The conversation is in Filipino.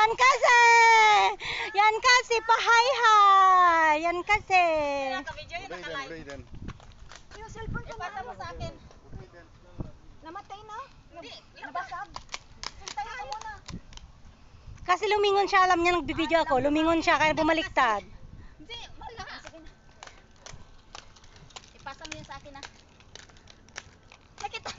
Yan kasi! Yan kasi, pahay-hay! Yan kasi! Brayden. Yung cellphone ko Ipasa mo sa akin. namatay na. Hindi, Nabasag. Hintayin ka muna. Kasi lumingon siya, alam niya nagbibideo ako. Lumingon siya, kaya bumaliktad. Hindi, wala. Sige na. Ipasa mo yun sa akin, ah. Nakita.